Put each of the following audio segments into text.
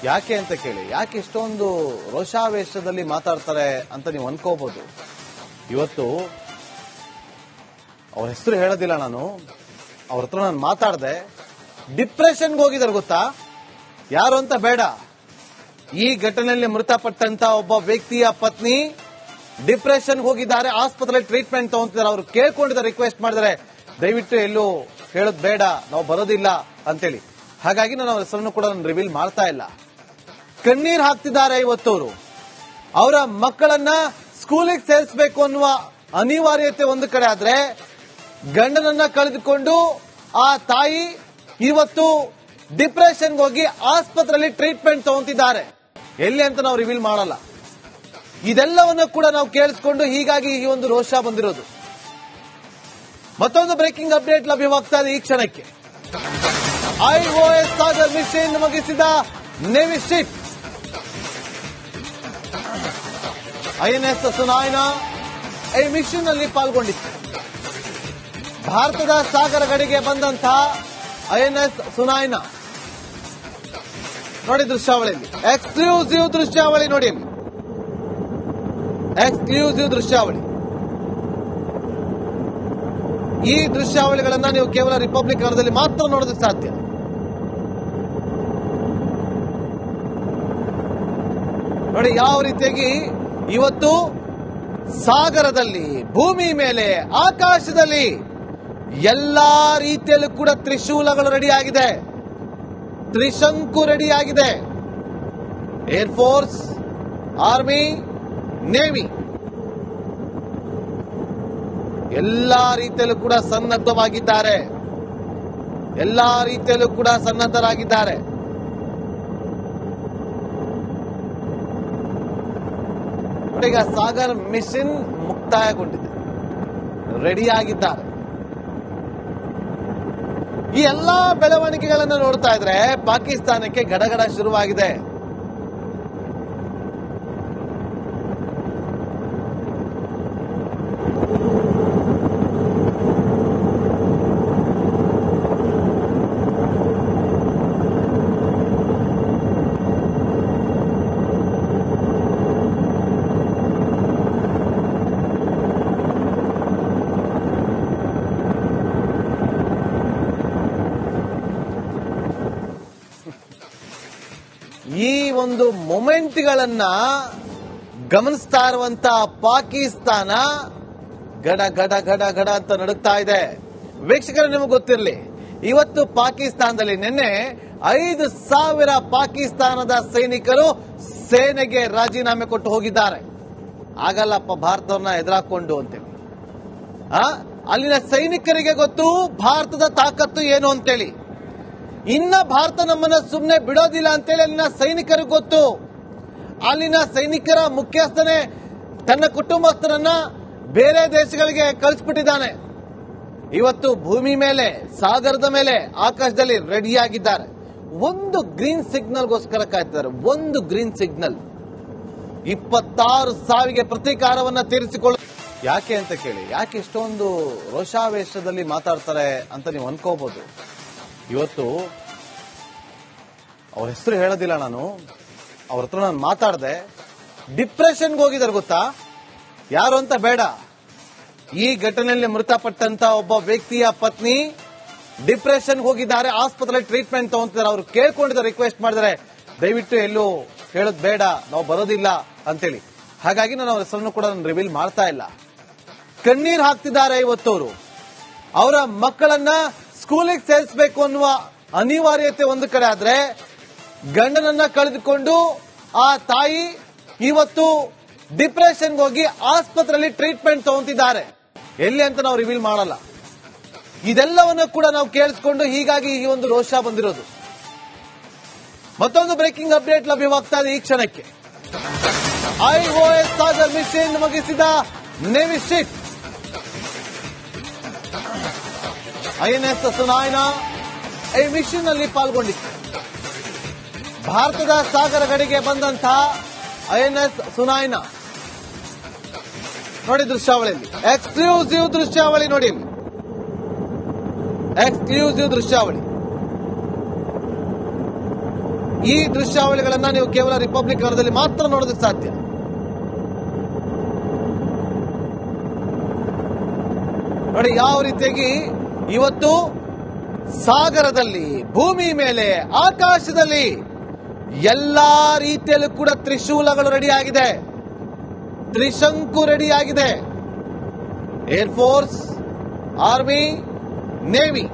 ಯಾಕೆ ಅಂತ ಕೇಳಿ, ಯಾಕೆ ಇಷ್ಟೊಂದು ರೋಷಾವೇಶದಲ್ಲಿ ಮಾತಾಡ್ತಾರೆ ಅಂತ ನೀವು ಅನ್ಕೋಬಹುದು. ಇವತ್ತು ಅವ್ರ ಹೆಸರು ಹೇಳೋದಿಲ್ಲ, ನಾನು ಅವ್ರ ಹತ್ರ ನಾನು ಮಾತಾಡ್ದೆ. ಡಿಪ್ರೆಷನ್ಗೆ ಹೋಗಿದ್ದಾರೆ ಗೊತ್ತಾ, ಯಾರು ಅಂತ ಬೇಡ. ಈ ಘಟನೆಯಲ್ಲಿ ಮೃತಪಟ್ಟಂತ ಒಬ್ಬ ವ್ಯಕ್ತಿಯ ಪತ್ನಿ ಡಿಪ್ರೆಷನ್ಗೆ ಹೋಗಿದ್ದಾರೆ, ಆಸ್ಪತ್ರೆಯಲ್ಲಿ ಟ್ರೀಟ್ಮೆಂಟ್ ತಗೊಂತಿದ್ದಾರೆ. ಅವರು ಕೇಳ್ಕೊಂಡಿದ್ದಾರೆ, ರಿಕ್ವೆಸ್ಟ್ ಮಾಡಿದ್ದಾರೆ, ದಯವಿಟ್ಟು ಎಲ್ಲೂ ಹೇಳೋದು ಬೇಡ, ನಾವು ಬರೋದಿಲ್ಲ ಅಂತೇಳಿ. ಹಾಗಾಗಿ ನಾನು ಅವ್ರ ಹೆಸರನ್ನು ಕೂಡ ನಾನು ರಿವೀಲ್ ಮಾಡ್ತಾ ಇಲ್ಲ. ಕಣ್ಣೀರ್ ಹಾಕ್ತಿದ್ದಾರೆ ಇವತ್ತವರು. ಅವರ ಮಕ್ಕಳನ್ನ ಸ್ಕೂಲಿಗೆ ಸೇರಿಸಬೇಕು ಅನ್ನುವ ಅನಿವಾರ್ಯತೆ ಒಂದು ಕಡೆ ಆದ್ರೆ, ಗಂಡನನ್ನ ಕಳೆದುಕೊಂಡು ಆ ತಾಯಿ ಇವತ್ತು ಡಿಪ್ರೆಷನ್ಗೆ ಹೋಗಿ ಆಸ್ಪತ್ರೆಯಲ್ಲಿ ಟ್ರೀಟ್ಮೆಂಟ್ ತಗೊಂತಿದ್ದಾರೆ. ಎಲ್ಲಿ ಅಂತ ನಾವು ರಿವೀಲ್ ಮಾಡಲ್ಲ. ಇದೆಲ್ಲವನ್ನ ಕೂಡ ನಾವು ಕೇಳಿಸ್ಕೊಂಡು ಹೀಗಾಗಿ ಈ ಒಂದು ರೋಷ ಬಂದಿರೋದು. ಮತ್ತೊಂದು ಬ್ರೇಕಿಂಗ್ ಅಪ್ಡೇಟ್ ಲಭ್ಯವಾಗ್ತಾ ಇದೆ ಈ ಕ್ಷಣಕ್ಕೆ. IOS ಸಾಗರ್ ಮಿಷನ್ ಮುಗಿಸಿದ ನೇವಿ ಶಿಪ್ INS ಸುನಾಯ್ನಾ ಈ ಮಿಷನ್ ಅಲ್ಲಿ ಪಾಲ್ಗೊಂಡಿತ್ತು. ಭಾರತದ ಸಾಗರ ಗಡಿಗೆ ಬಂದಂತಹ INS ಸುನಾಯ್ನಾ ನೋಡಿ ದೃಶ್ಯಾವಳಿಯಲ್ಲಿ, ಎಕ್ಸ್ಕ್ಲೂಸಿವ್ ದೃಶ್ಯಾವಳಿ ನೋಡಿ, ಎಕ್ಸ್ಕ್ಲೂಸಿವ್ ದೃಶ್ಯಾವಳಿ. ಈ ದೃಶ್ಯಾವಳಿಗಳನ್ನ ನೀವು ಕೇವಲ ರಿಪಬ್ಲಿಕ್ ಕನ್ನಡದಲ್ಲಿ ಮಾತ್ರ ನೋಡೋದಕ್ಕೆ ಸಾಧ್ಯ. ನೋಡಿ ಯಾವ ರೀತಿಯಾಗಿ ಇವತ್ತು ಸಾಗರದಲ್ಲಿ, ಭೂಮಿ ಮೇಲೆ, ಆಕಾಶದಲ್ಲಿ ಎಲ್ಲಾ ರೀತಿಯಲ್ಲೂ ಕೂಡ ತ್ರಿಶೂಲಗಳು ರೆಡಿ ಆಗಿದೆ, ತ್ರಿಶಂಕು ರೆಡಿ ಆಗಿದೆ. ಏರ್ ಫೋರ್ಸ್, ಆರ್ಮಿ, ನೇವಿ ಎಲ್ಲಾ ರೀತಿಯಲ್ಲೂ ಕೂಡ ಸನ್ನದ್ಧವಾಗಿದ್ದಾರೆ, ಎಲ್ಲಾ ರೀತಿಯಲ್ಲೂ ಕೂಡ ಸನ್ನದ್ಧರಾಗಿದ್ದಾರೆ. ಈಗ ಸಾಗರ್ ಮಿಷನ್ ಮುಕ್ತಾಯಗೊಂಡಿದೆ, ರೆಡಿಯಾಗಿದ್ದಾರೆ. ಈ ಎಲ್ಲಾ ಬೆಳವಣಿಗೆಗಳನ್ನು ನೋಡ್ತಾ ಇದ್ರೆ ಪಾಕಿಸ್ತಾನಕ್ಕೆ ಗಡಗಡ ಶುರುವಾಗಿದೆ. ಈ ಒಂದು ಮೊಮೆಂಟ್ಗಳನ್ನ ಗಮನಿಸ್ತಾ ಇರುವಂತ ಪಾಕಿಸ್ತಾನ ಗಡ ಗಡ ಗಡ ಗಡ ಅಂತ ನಡುತ್ತಾ ಇದೆ. ವೀಕ್ಷಕರು, ನಿಮಗೆ ಗೊತ್ತಿರಲಿ, ಇವತ್ತು ಪಾಕಿಸ್ತಾನದಲ್ಲಿ ನಿನ್ನೆ 5,000 ಪಾಕಿಸ್ತಾನದ ಸೈನಿಕರು ಸೇನೆಗೆ ರಾಜೀನಾಮೆ ಕೊಟ್ಟು ಹೋಗಿದ್ದಾರೆ. ಆಗಲ್ಲಪ್ಪ ಭಾರತವನ್ನ ಎದುರಾಕೊಂಡು ಅಂತೇಳಿ. ಅಲ್ಲಿನ ಸೈನಿಕರಿಗೆ ಗೊತ್ತು ಭಾರತದ ತಾಕತ್ತು ಏನು ಅಂತೇಳಿ. ಇನ್ನ ಭಾರತ ನಮ್ಮನ್ನ ಸುಮ್ಮನೆ ಬಿಡೋದಿಲ್ಲ ಅಂತೇಳಿ ಅಲ್ಲಿನ ಸೈನಿಕರಿಗೆ ಗೊತ್ತು. ಅಲ್ಲಿನ ಸೈನಿಕರ ಮುಖ್ಯಸ್ಥನೇ ತನ್ನ ಕುಟುಂಬಸ್ಥರನ್ನ ಬೇರೆ ದೇಶಗಳಿಗೆ ಕಳಿಸ್ಬಿಟ್ಟಿದ್ದಾನೆ. ಇವತ್ತು ಭೂಮಿ ಮೇಲೆ, ಸಾಗರದ ಮೇಲೆ, ಆಕಾಶದಲ್ಲಿ ರೆಡಿಯಾಗಿದ್ದಾರೆ. ಒಂದು ಗ್ರೀನ್ ಸಿಗ್ನಲ್ಗೋಸ್ಕರ ಕಾಯ್ತಿದ್ದಾರೆ, ಒಂದು ಗ್ರೀನ್ ಸಿಗ್ನಲ್. 26 ಸಾವಿಗೆ ಪ್ರತೀಕಾರವನ್ನ ತೀರಿಸಿಕೊಳ್ಳ. ಯಾಕೆ ಅಂತ ಕೇಳಿ, ಯಾಕೆ ಇಷ್ಟೊಂದು ರೋಷಾವೇಶದಲ್ಲಿ ಮಾತಾಡ್ತಾರೆ ಅಂತ ನೀವು ಅನ್ಕೋಬಹುದು. ಇವತ್ತು ಅವ್ರ ಹೆಸರು ಹೇಳೋದಿಲ್ಲ, ನಾನು ಅವ್ರ ಹತ್ರ ನಾನು ಮಾತಾಡ್ದೆ. ಡಿಪ್ರೆಷನ್ಗೆ ಹೋಗಿದ್ದಾರೆ ಗೊತ್ತಾ, ಯಾರು ಅಂತ ಬೇಡ. ಈ ಘಟನೆಯಲ್ಲಿ ಮೃತಪಟ್ಟಂತ ಒಬ್ಬ ವ್ಯಕ್ತಿಯ ಪತ್ನಿ ಡಿಪ್ರೆಷನ್ಗೆ ಹೋಗಿದ್ದಾರೆ, ಆಸ್ಪತ್ರೆಯಲ್ಲಿ ಟ್ರೀಟ್ಮೆಂಟ್ ತಗೊಂತಿದ್ದಾರೆ. ಅವರು ಕೇಳ್ಕೊಂಡಿದ್ದಾರೆ, ರಿಕ್ವೆಸ್ಟ್ ಮಾಡಿದ್ದಾರೆ, ದಯವಿಟ್ಟು ಎಲ್ಲೂ ಹೇಳೋದು ಬೇಡ, ನಾವು ಬರೋದಿಲ್ಲ ಅಂತೇಳಿ. ಹಾಗಾಗಿ ನಾನು ಅವ್ರ ಹೆಸರನ್ನು ಕೂಡ ನಾನು ರಿವೀಲ್ ಮಾಡ್ತಾ ಇಲ್ಲ. ಕಣ್ಣೀರ್ ಹಾಕ್ತಿದ್ದಾರೆ ಇವತ್ತವರು. ಅವರ ಮಕ್ಕಳನ್ನ ಸ್ಕೂಲಿಗೆ ಸೇರಿಸಬೇಕು ಅನ್ನುವ ಅನಿವಾರ್ಯತೆ ಒಂದು ಕಡೆ ಆದ್ರೆ, ಗಂಡನನ್ನ ಕಳೆದುಕೊಂಡು ಆ ತಾಯಿ ಇವತ್ತು ಡಿಪ್ರೆಷನ್ಗೆ ಹೋಗಿ ಆಸ್ಪತ್ರೆಯಲ್ಲಿ ಟ್ರೀಟ್ಮೆಂಟ್ ತಗೊಂತಿದ್ದಾರೆ. ಎಲ್ಲಿ ಅಂತ ನಾವು ರಿವೀಲ್ ಮಾಡಲ್ಲ. ಇದೆಲ್ಲವನ್ನ ಕೂಡ ನಾವು ಕೇಳಿಸ್ಕೊಂಡು ಹೀಗಾಗಿ ಈ ಒಂದು ರೋಷ ಬಂದಿರೋದು. ಮತ್ತೊಂದು ಬ್ರೇಕಿಂಗ್ ಅಪ್ಡೇಟ್ ಲಭ್ಯವಾಗ್ತಾ ಇದೆ ಈ ಕ್ಷಣಕ್ಕೆ. IOS ಸಾಗರ್ ಮಿಷನ್ ಮುಗಿಸಿದ ನೇವಿ ಶಿಪ್ INS ಸುನಾಯ್ನಾ ಈ ಮಿಷನ್ ಅಲ್ಲಿ ಪಾಲ್ಗೊಂಡಿತ್ತು. ಭಾರತದ ಸಾಗರ ಗಡಿಗೆ ಬಂದಂತಹ INS ಸುನಾಯ್ನಾ ನೋಡಿ ದೃಶ್ಯಾವಳಿಯಲ್ಲಿ, ಎಕ್ಸ್ಕ್ಲೂಸಿವ್ ದೃಶ್ಯಾವಳಿ ನೋಡಿ, ಎಕ್ಸ್ಕ್ಲೂಸಿವ್ ದೃಶ್ಯಾವಳಿ. ಈ ದೃಶ್ಯಾವಳಿಗಳನ್ನ ನೀವು ಕೇವಲ ರಿಪಬ್ಲಿಕ್ ಕನ್ನಡದಲ್ಲಿ ಮಾತ್ರ ನೋಡೋದಕ್ಕೆ ಸಾಧ್ಯ. ನೋಡಿ ಯಾವ ರೀತಿಯಾಗಿ ಇವತ್ತು ಸಾಗರದಲ್ಲಿ, ಭೂಮಿ ಮೇಲೆ, ಆಕಾಶದಲ್ಲಿ ಎಲ್ಲಾ ರೀತಿಯಲ್ಲೂ ಕೂಡ ತ್ರಿಶೂಲಗಳು ರೆಡಿ ಆಗಿದೆ, ತ್ರಿಶಂಕು ರೆಡಿ ಆಗಿದೆ. ಏರ್ಫೋರ್ಸ್, ಆರ್ಮಿ, ನೇವಿ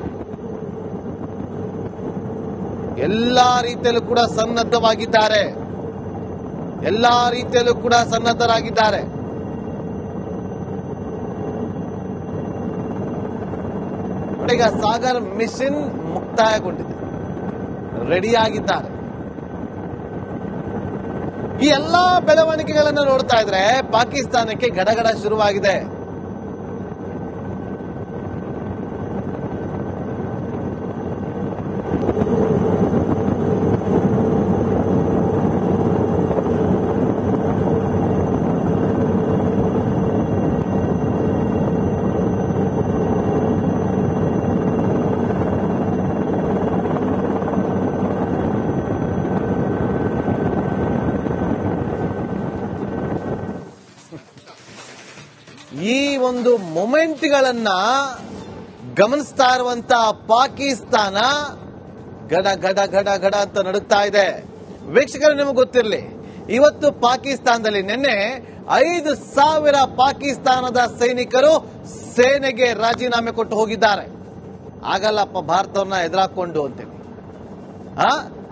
ಎಲ್ಲಾ ರೀತಿಯಲ್ಲೂ ಕೂಡ ಸನ್ನದ್ಧವಾಗಿದ್ದಾರೆ, ಎಲ್ಲಾ ರೀತಿಯಲ್ಲೂ ಕೂಡ ಸನ್ನದ್ಧರಾಗಿದ್ದಾರೆ. ಈಗ ಸಾಗರ್ ಮಿಷನ್ ಮುಕ್ತಾಯಗೊಂಡಿದೆ, ರೆಡಿಯಾಗಿದ್ದಾರೆ. ಈ ಎಲ್ಲಾ ಬೆಳವಣಿಗೆಗಳನ್ನು ನೋಡ್ತಾ ಇದ್ರೆ ಪಾಕಿಸ್ತಾನಕ್ಕೆ ಗಡಗಡ ಶುರುವಾಗಿದೆ. ಈ ಒಂದು ಮೊಮೆಂಟ್ಗಳನ್ನ ಗಮನಿಸ್ತಾ ಇರುವಂತ ಪಾಕಿಸ್ತಾನ ಗಡ ಗಡ ಗಡ ಗಡ ಅಂತ ನಡುತ್ತಾ ಇದೆ. ವೀಕ್ಷಕರು, ನಿಮಗೆ ಗೊತ್ತಿರಲಿ, ಇವತ್ತು ಪಾಕಿಸ್ತಾನದಲ್ಲಿ ನಿನ್ನೆ 5,000 ಪಾಕಿಸ್ತಾನದ ಸೈನಿಕರು ಸೇನೆಗೆ ರಾಜೀನಾಮೆ ಕೊಟ್ಟು ಹೋಗಿದ್ದಾರೆ. ಆಗಲ್ಲಪ್ಪ ಭಾರತವನ್ನ ಎದುರಾಕೊಂಡು ಅಂತೇಳಿ.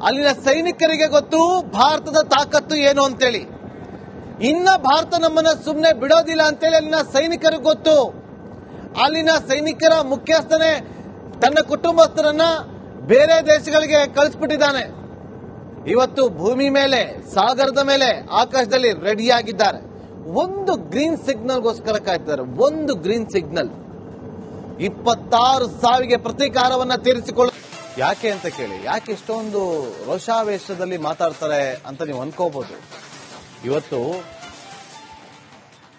ಅಲ್ಲಿನ ಸೈನಿಕರಿಗೆ ಗೊತ್ತು ಭಾರತದ ತಾಕತ್ತು ಏನು ಅಂತೇಳಿ. ಇನ್ನ ಭಾರತ ನಮ್ಮನ್ನ ಸುಮ್ಮನೆ ಬಿಡೋದಿಲ್ಲ ಅಂತೇಳಿ ಅಲ್ಲಿನ ಸೈನಿಕರಿಗೆ ಗೊತ್ತು. ಅಲ್ಲಿನ ಸೈನಿಕರ ಮುಖ್ಯಸ್ಥನೇ ತನ್ನ ಕುಟುಂಬಸ್ಥರನ್ನ ಬೇರೆ ದೇಶಗಳಿಗೆ ಕಳಿಸ್ಬಿಟ್ಟಿದ್ದಾನೆ. ಇವತ್ತು ಭೂಮಿ ಮೇಲೆ, ಸಾಗರದ ಮೇಲೆ, ಆಕಾಶದಲ್ಲಿ ರೆಡಿಯಾಗಿದ್ದಾರೆ. ಒಂದು ಗ್ರೀನ್ ಸಿಗ್ನಲ್ಗೋಸ್ಕರ ಕಾಯ್ತಿದ್ದಾರೆ. ಒಂದು ಗ್ರೀನ್ ಸಿಗ್ನಲ್ 26 ಸಾವಿಗೆ ಪ್ರತೀಕಾರವನ್ನ ತೀರಿಸಿಕೊಳ್ಳ. ಯಾಕೆ ಅಂತ ಕೇಳಿ, ಯಾಕೆ ಇಷ್ಟೊಂದು ರೋಷಾವೇಶದಲ್ಲಿ ಮಾತಾಡ್ತಾರೆ ಅಂತ ನೀವು ಅನ್ಕೋಬಹುದು. ಇವತ್ತು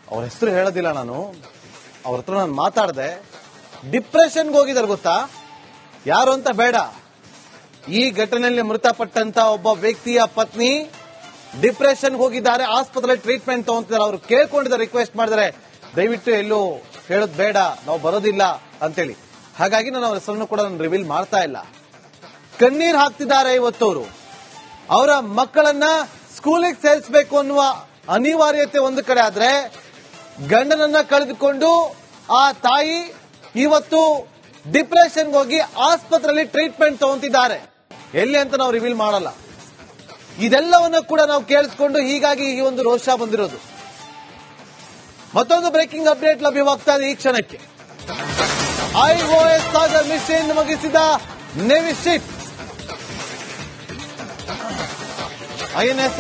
ಅವ್ರ ಹೆಸರು ಹೇಳೋದಿಲ್ಲ, ನಾನು ಅವ್ರ ಹತ್ರ ನಾನು ಮಾತಾಡಿದೆ. ಡಿಪ್ರೆಷನ್ಗೆ ಹೋಗಿದ್ದಾರೆ ಗೊತ್ತಾ, ಯಾರು ಅಂತ ಬೇಡ. ಈ ಘಟನೆಯಲ್ಲಿ ಮೃತಪಟ್ಟಂತ ಒಬ್ಬ ವ್ಯಕ್ತಿಯ ಪತ್ನಿ ಡಿಪ್ರೆಷನ್ಗೆ ಹೋಗಿದ್ದಾರೆ, ಆಸ್ಪತ್ರೆಯಲ್ಲಿ ಟ್ರೀಟ್ಮೆಂಟ್ ತಗೊಂತಿದ್ದಾರೆ. ಅವರು ಕೇಳ್ಕೊಂಡಿದ್ದಾರೆ, ರಿಕ್ವೆಸ್ಟ್ ಮಾಡಿದ್ದಾರೆ, ದಯವಿಟ್ಟು ಎಲ್ಲೂ ಹೇಳೋದು ಬೇಡ, ನಾವು ಬರೋದಿಲ್ಲ ಅಂತೇಳಿ. ಹಾಗಾಗಿ ನಾನು ಅವ್ರ ಹೆಸರನ್ನು ಕೂಡ ನಾನು ರಿವೀಲ್ ಮಾಡ್ತಾ ಇಲ್ಲ. ಕಣ್ಣೀರ್ ಹಾಕ್ತಿದ್ದಾರೆ ಇವತ್ತವರು. ಅವರ ಮಕ್ಕಳನ್ನ ಸ್ಕೂಲಿಗೆ ಸೇರಿಸಬೇಕು ಅನ್ನುವ ಅನಿವಾರ್ಯತೆ ಒಂದು ಕಡೆ ಆದ್ರೆ, ಗಂಡನನ್ನ ಕಳೆದುಕೊಂಡು ಆ ತಾಯಿ ಇವತ್ತು ಡಿಪ್ರೆಷನ್ಗೆ ಹೋಗಿ ಆಸ್ಪತ್ರೆಯಲ್ಲಿ ಟ್ರೀಟ್ಮೆಂಟ್ ತಗೊಂತಿದ್ದಾರೆ. ಎಲ್ಲಿ ಅಂತ ನಾವು ರಿವೀಲ್ ಮಾಡಲ್ಲ. ಇದೆಲ್ಲವನ್ನ ಕೂಡ ನಾವು ಕೇಳಿಸ್ಕೊಂಡು ಹೀಗಾಗಿ ಈ ಒಂದು ರೋಷ ಬಂದಿರೋದು. ಮತ್ತೊಂದು ಬ್ರೇಕಿಂಗ್ ಅಪ್ಡೇಟ್ ಲಭ್ಯವಾಗ್ತಾ ಇದೆ ಈ ಕ್ಷಣಕ್ಕೆ. IOS ಸಾಗರ್ ಮಿಷನ್ ಮುಗಿಸಿದ ನೇವಿ ಶಿಪ್ INS